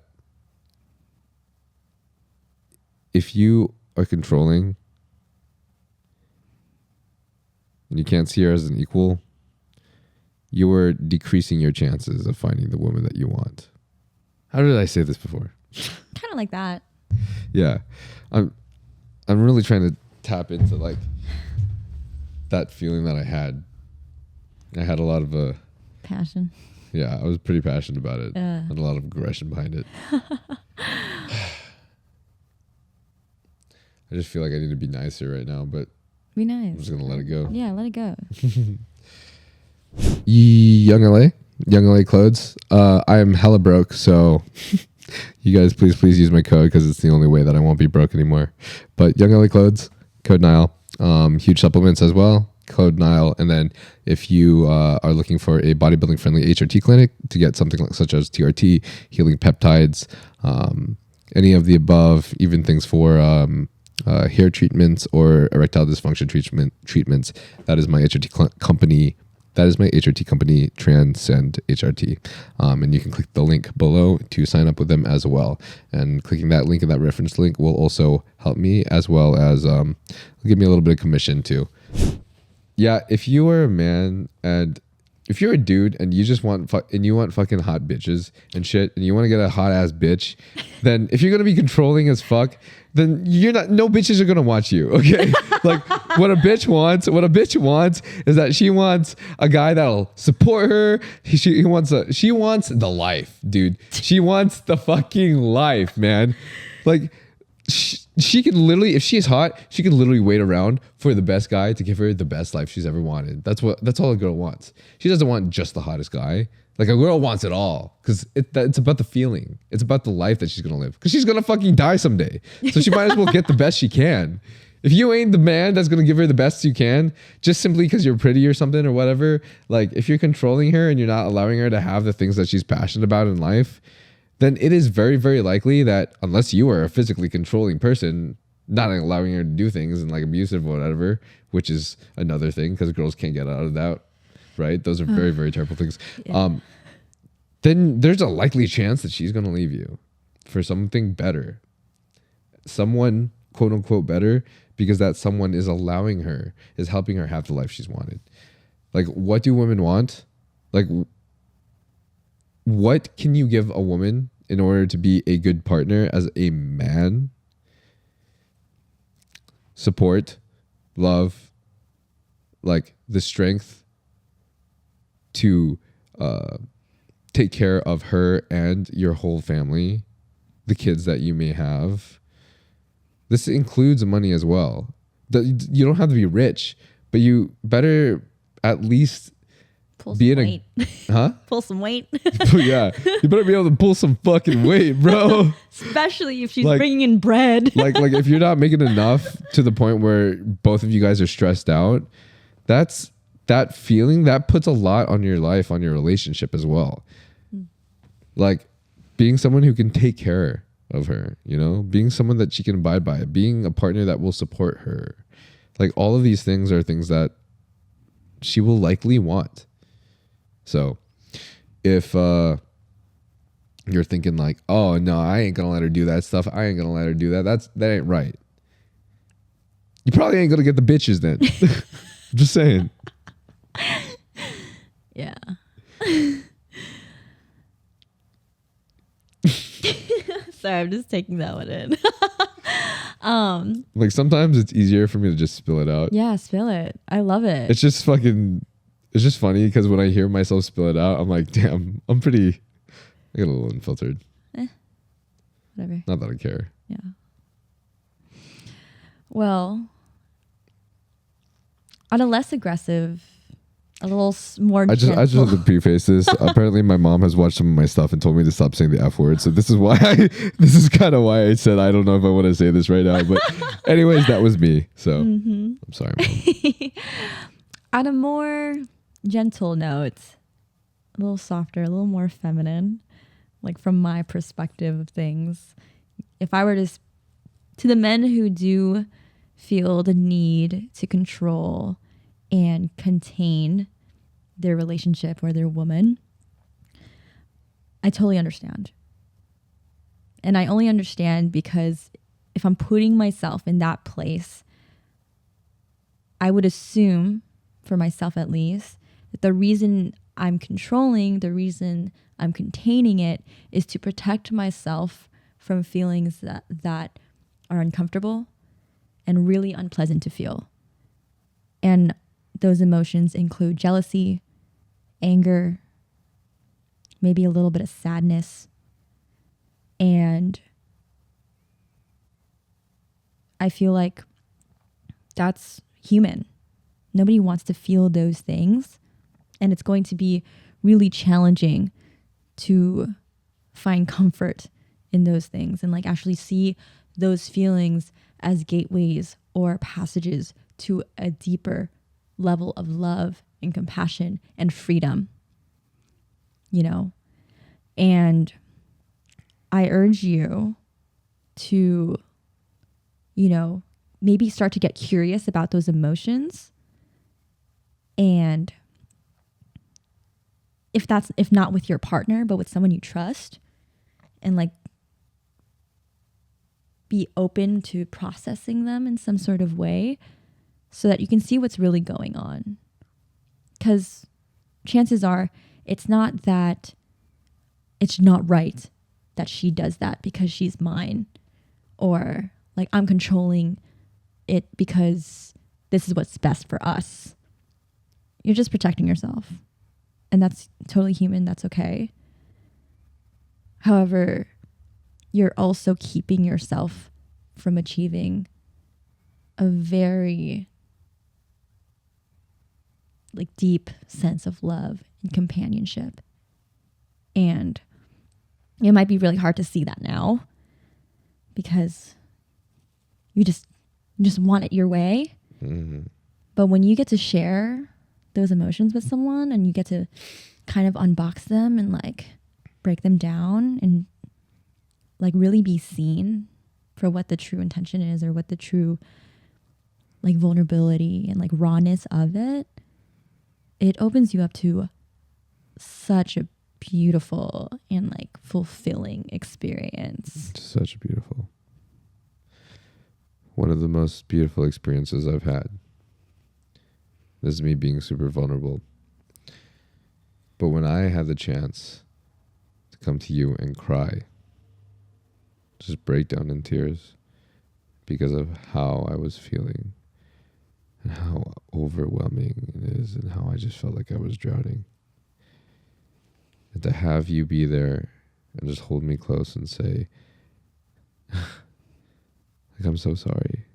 if you are controlling and you can't see her as an equal, you are decreasing your chances of finding the woman that you want. How did I say this before? Kind of like that. Yeah. I'm really trying to tap into like that feeling that I had. I had a lot of Passion. Yeah, I was pretty passionate about it. And a lot of aggression behind it. I just feel like I need to be nicer right now, but Be nice. I'm just going to let it go. Yeah, let it go. Young LA clothes. I am hella broke, so you guys please use my code because it's the only way that I won't be broke anymore. But Young LA clothes, code Nyle. Huge supplements as well, code Nyle. And then if you are looking for a bodybuilding-friendly HRT clinic to get something like such as TRT, healing peptides, any of the above, even things for hair treatments or erectile dysfunction treatments, that is my HRT company. That is my HRT company, Trenscend HRT. And you can click the link below to sign up with them as well. And clicking that link and that reference link will also help me, as well as give me a little bit of commission too. Yeah, if you are a man and if you're a dude and you just want fucking hot bitches and shit, and you want to get a hot ass bitch, then if you're gonna be controlling as fuck, then no bitches are gonna watch you, okay? Like what a bitch wants is that she wants a guy that'll support her. She wants the life, dude. She wants the fucking life, man. Like she can literally, if she's hot, she can literally wait around for the best guy to give her the best life she's ever wanted. That's all a girl wants. She doesn't want just the hottest guy. Like a girl wants it all because it's about the feeling. It's about the life that she's gonna live because she's gonna fucking die someday. So she might as well get the best she can. If you ain't the man that's gonna give her the best you can, just simply because you're pretty or something or whatever, like if you're controlling her and you're not allowing her to have the things that she's passionate about in life, then it is very, very likely that unless you are a physically controlling person, not allowing her to do things and like abusive or whatever, which is another thing because girls can't get out of that, right? Those are very, very terrible things. Yeah. Then there's a likely chance that she's going to leave you for something better. Someone, quote unquote, better, because that someone is helping her have the life she's wanted. Like, what do women want? Like, what can you give a woman in order to be a good partner as a man? Support, love, like the strength to take care of her and your whole family, the kids that you may have. This includes money as well. You don't have to be rich, but you better at least pull some weight. Pull some weight. Yeah, you better be able to pull some fucking weight, bro. Especially if she's bringing in bread. like if you're not making enough to the point where both of you guys are stressed out, that feeling that puts a lot on your life, on your relationship as well. Like being someone who can take care of her, being someone that she can abide by, being a partner that will support her. Like all of these things are things that she will likely want. So if you're thinking like, oh no, I ain't gonna let her do that stuff, I ain't gonna let her do that, that ain't right. You probably ain't gonna get the bitches then. I'm just saying. Yeah. Sorry, I'm just taking that one in. Like sometimes it's easier for me to just spill it out. Yeah, spill it. I love it. It's just funny because when I hear myself spill it out, I'm like, damn, I get a little unfiltered. Whatever. Not that I care. Yeah. Well, on a less aggressive, a little more I just have to preface this. Apparently my mom has watched some of my stuff and told me to stop saying the F word. So this is is kind of why I said I don't know if I want to say this right now. But anyways, that was me. So I'm sorry, Mom. On a more gentle note, a little softer, a little more feminine, like from my perspective of things. If I were to the men who do feel the need to control and contain their relationship or their woman, I totally understand. And I only understand because if I'm putting myself in that place, I would assume, for myself at least, that the reason I'm controlling, the reason I'm containing it is to protect myself from feelings that are uncomfortable and really unpleasant to feel. And those emotions include jealousy, anger, maybe a little bit of sadness. And I feel like that's human. Nobody wants to feel those things. And it's going to be really challenging to find comfort in those things and like actually see those feelings as gateways or passages to a deeper level of love and compassion and freedom, you know? And I urge you to, you know, maybe start to get curious about those emotions. And if not with your partner, but with someone you trust, and like be open to processing them in some sort of way so that you can see what's really going on. Because chances are it's not that it's not right that she does that because she's mine, or like I'm controlling it because this is what's best for us. You're just protecting yourself. And that's totally human. That's okay. However, you're also keeping yourself from achieving a very like deep sense of love and companionship. And it might be really hard to see that now because you just want it your way. Mm-hmm. But when you get to share those emotions with someone and you get to kind of unbox them and like break them down and like really be seen for what the true intention is or what the true like vulnerability and like rawness of it, it opens you up to such a beautiful and like fulfilling experience. Such a beautiful. One of the most beautiful experiences I've had. This is me being super vulnerable. But when I had the chance to come to you and cry, just break down in tears because of how I was feeling and how overwhelming it is and how I just felt like I was drowning. And to have you be there and just hold me close and say, like, I'm so sorry.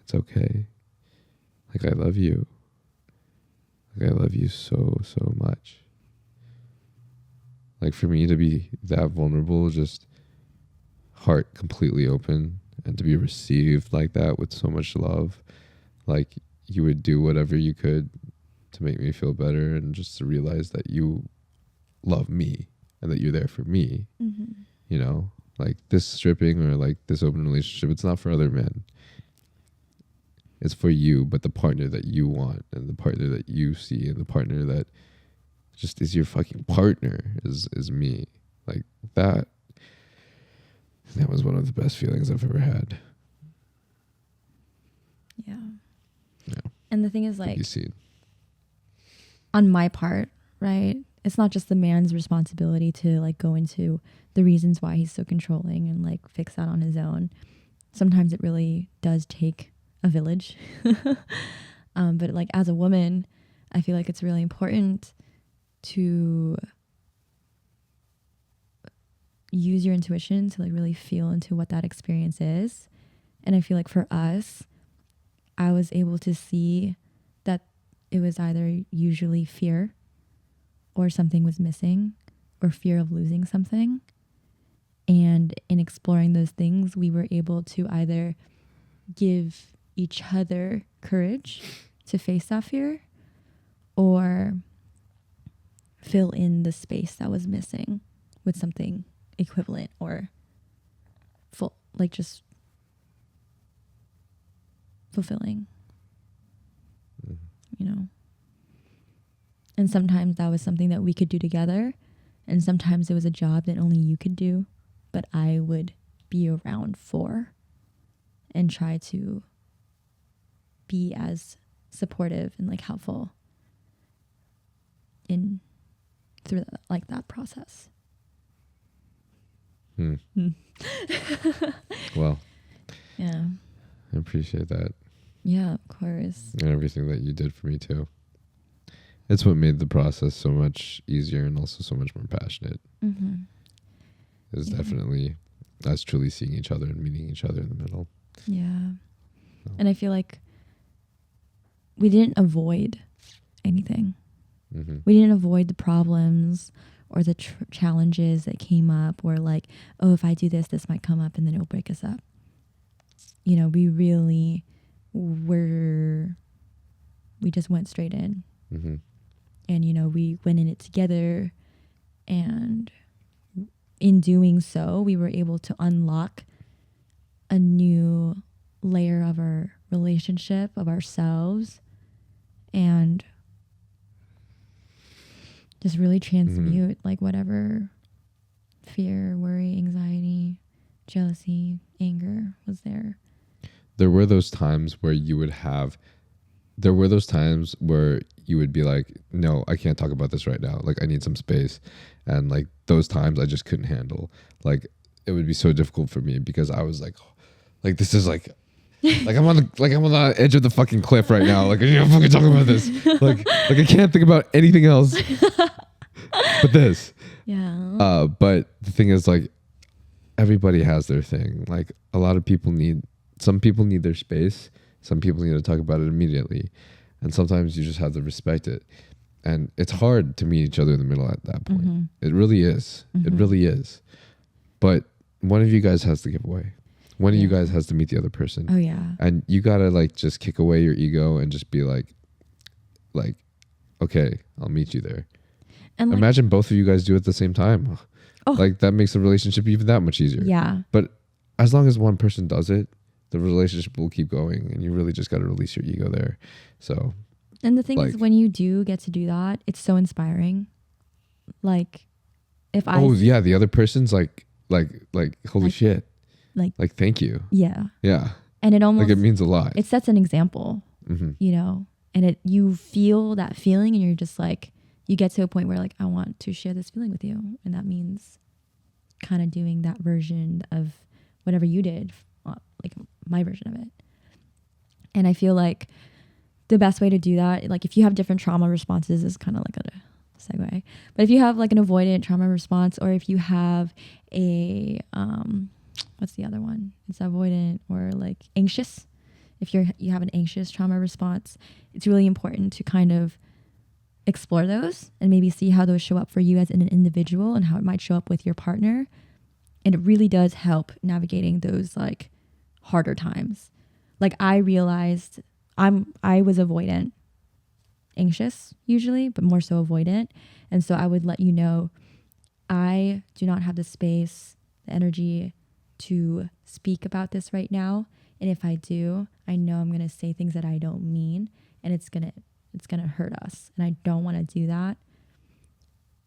It's okay. Like, I love you. Like, I love you so, so much. Like, for me to be that vulnerable, just heart completely open, and to be received like that with so much love, like you would do whatever you could to make me feel better, and just to realize that you love me and that you're there for me. Mm-hmm. You know, like this stripping or like this open relationship, it's not for other men. It's for you, but the partner that you want and the partner that you see and the partner that just is your fucking partner is me. Like that was one of the best feelings I've ever had. Yeah. And the thing is, like, you see it. On my part, right? It's not just the man's responsibility to like go into the reasons why he's so controlling and like fix that on his own. Sometimes it really does take a village. But like as a woman, I feel like it's really important to use your intuition to like really feel into what that experience is. And I feel like for us, I was able to see that it was either usually fear or something was missing or fear of losing something. And in exploring those things, we were able to either give each other courage to face that fear or fill in the space that was missing with something equivalent or full, like just fulfilling, you know. And sometimes that was something that we could do together, and sometimes it was a job that only you could do, but I would be around for and try to be as supportive and like helpful in through like that process. Well, yeah, I appreciate that. Yeah, of course. And everything that you did for me too. It's what made the process so much easier and also so much more passionate. Mm-hmm. It was Yeah. definitely us truly seeing each other and meeting each other in the middle. Yeah. So. And I feel like we didn't avoid anything. Mm-hmm. We didn't avoid the problems or the challenges that came up, or like, oh, if I do this, this might come up and then it'll break us up. You know, we really we just went straight in. Mm-hmm. And, you know, we went in it together, and in doing so, we were able to unlock a new layer of our relationship, of ourselves, and just really transmute like whatever fear, worry, anxiety, jealousy, anger was there. There were those times where you would be like, no, I can't talk about this right now. Like, I need some space. And like those times I just couldn't handle. Like, it would be so difficult for me because I was like this is like I'm on the edge of the fucking cliff right now. Like, I can't fucking talk about this. Like I can't think about anything else but this. Yeah. But the thing is, like, everybody has their thing. Like, some people need their space. Some people need to talk about it immediately. And sometimes you just have to respect it. And it's hard to meet each other in the middle at that point. Mm-hmm. It really is. Mm-hmm. It really is. But one of you guys has to give away. One of you guys has to meet the other person. Oh yeah. And you gotta like just kick away your ego and just be like, okay, I'll meet you there. And imagine both of you guys do it at the same time. Oh. Like, that makes the relationship even that much easier. Yeah. But as long as one person does it, the relationship will keep going, and you really just got to release your ego there. So, and the thing is, when you do get to do that, it's so inspiring. Like, if the other person's like holy shit, like thank you. Yeah. Yeah. And it almost, like, it means a lot. It sets an example, mm-hmm. you know, and you feel that feeling, and you're just like, you get to a point where like, I want to share this feeling with you, and that means kind of doing that version of whatever you did, like my version of it. And I feel like the best way to do that, like if you have different trauma responses, is kind of like a segue, but if you have like an avoidant trauma response, or if you have a what's the other one, it's avoidant or like anxious, if you have an anxious trauma response, it's really important to kind of explore those and maybe see how those show up for you as an individual and how it might show up with your partner. And it really does help navigating those like harder times. Like, I realized I was avoidant, anxious usually, but more so avoidant. And so I would let you know, I do not have the space, the energy to speak about this right now. And if I do, I know I'm going to say things that I don't mean, and it's going to hurt us. And I don't want to do that.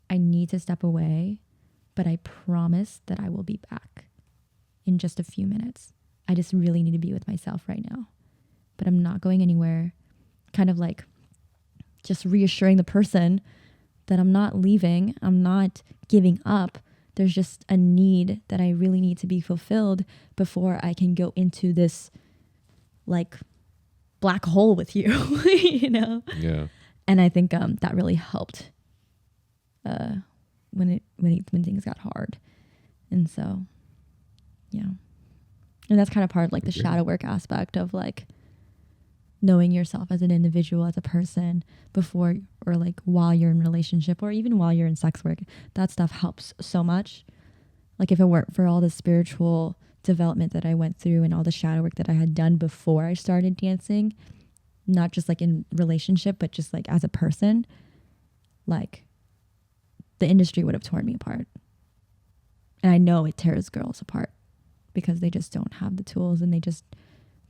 I need to step away, but I promise that I will be back in just a few minutes. I just really need to be with myself right now, but I'm not going anywhere. Kind of like just reassuring the person that I'm not leaving. I'm not giving up. There's just a need that I really need to be fulfilled before I can go into this like black hole with you, you know? Yeah. And I think that really helped when things got hard. And so, yeah. And that's kind of part of like the shadow work aspect of like knowing yourself as an individual, as a person before or like while you're in a relationship, or even while you're in sex work. That stuff helps so much. Like, if it weren't for all the spiritual development that I went through and all the shadow work that I had done before I started dancing, not just like in relationship, but just like as a person, like the industry would have torn me apart. And I know it tears girls apart because they just don't have the tools, and they just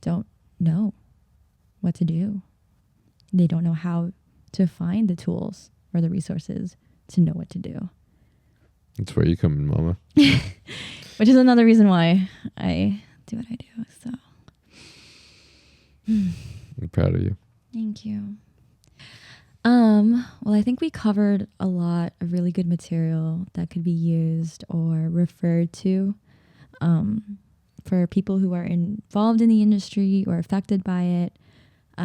don't know what to do. They don't know how to find the tools or the resources to know what to do. That's where you come in, mama. Which is another reason why I do what I do. So I'm proud of you. Thank you. Well, I think we covered a lot of really good material that could be used or referred to for people who are involved in the industry or affected by it.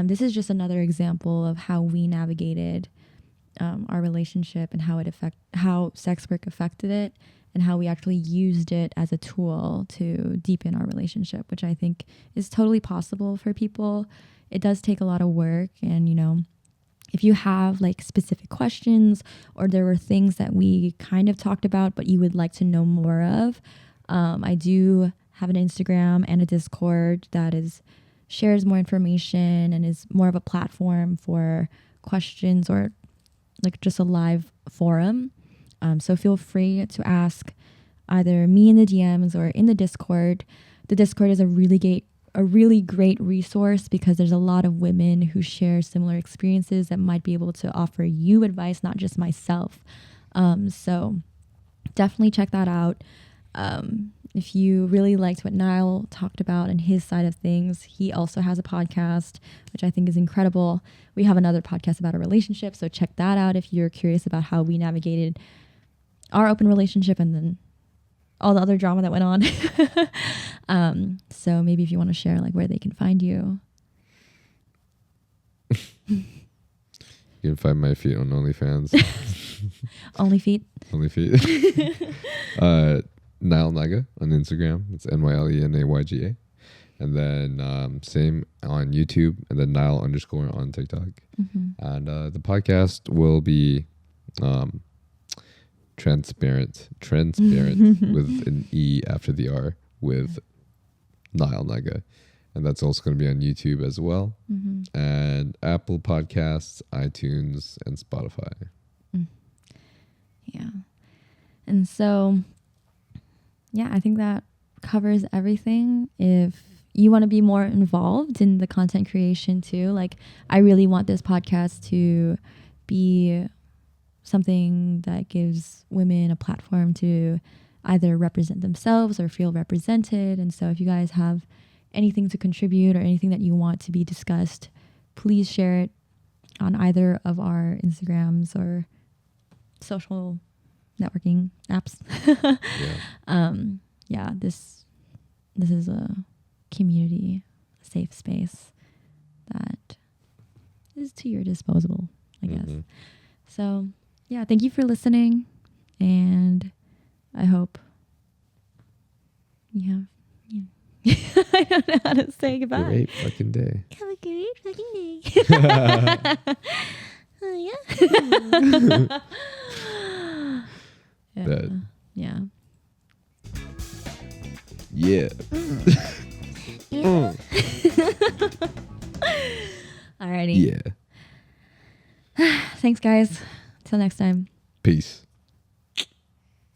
This is just another example of how we navigated our relationship and how sex work affected it, and how we actually used it as a tool to deepen our relationship, which I think is totally possible for people. It does take a lot of work, and if you have like specific questions, or there were things that we kind of talked about but you would like to know more of, I do have an Instagram and a Discord that shares more information and is more of a platform for questions, or like just a live forum. So feel free to ask either me in the DMs or in the Discord. The Discord is a really great resource because there's a lot of women who share similar experiences that might be able to offer you advice, not just myself. So definitely check that out. If you really liked what Nyle talked about and his side of things, he also has a podcast, which I think is incredible. We have another podcast about a relationship, so check that out if you're curious about how we navigated our open relationship and then all the other drama that went on. So maybe if you want to share like where they can find you. You can find my feet on OnlyFans. Only feet? Only feet. Nyle Naga on Instagram. It's NYLENAYGA. And then same on YouTube, and then Nyle _ on TikTok. And the podcast will be transparent with an E after the R with Nyle Naga. And that's also going to be on YouTube as well. And Apple Podcasts, iTunes, and Spotify. Yeah. And so, yeah, I think that covers everything. If you want to be more involved in the content creation too, like I really want this podcast to be something that gives women a platform to either represent themselves or feel represented. And so if you guys have anything to contribute or anything that you want to be discussed, please share it on either of our Instagrams or social networking apps. This is a community, a safe space that is to your disposal, I guess. So yeah, thank you for listening, and I hope you have I don't know how to say goodbye. Great fucking day. Have a great fucking day. Oh yeah. That. Yeah. Yeah. Alrighty. Yeah. Thanks, guys. Till next time. Peace.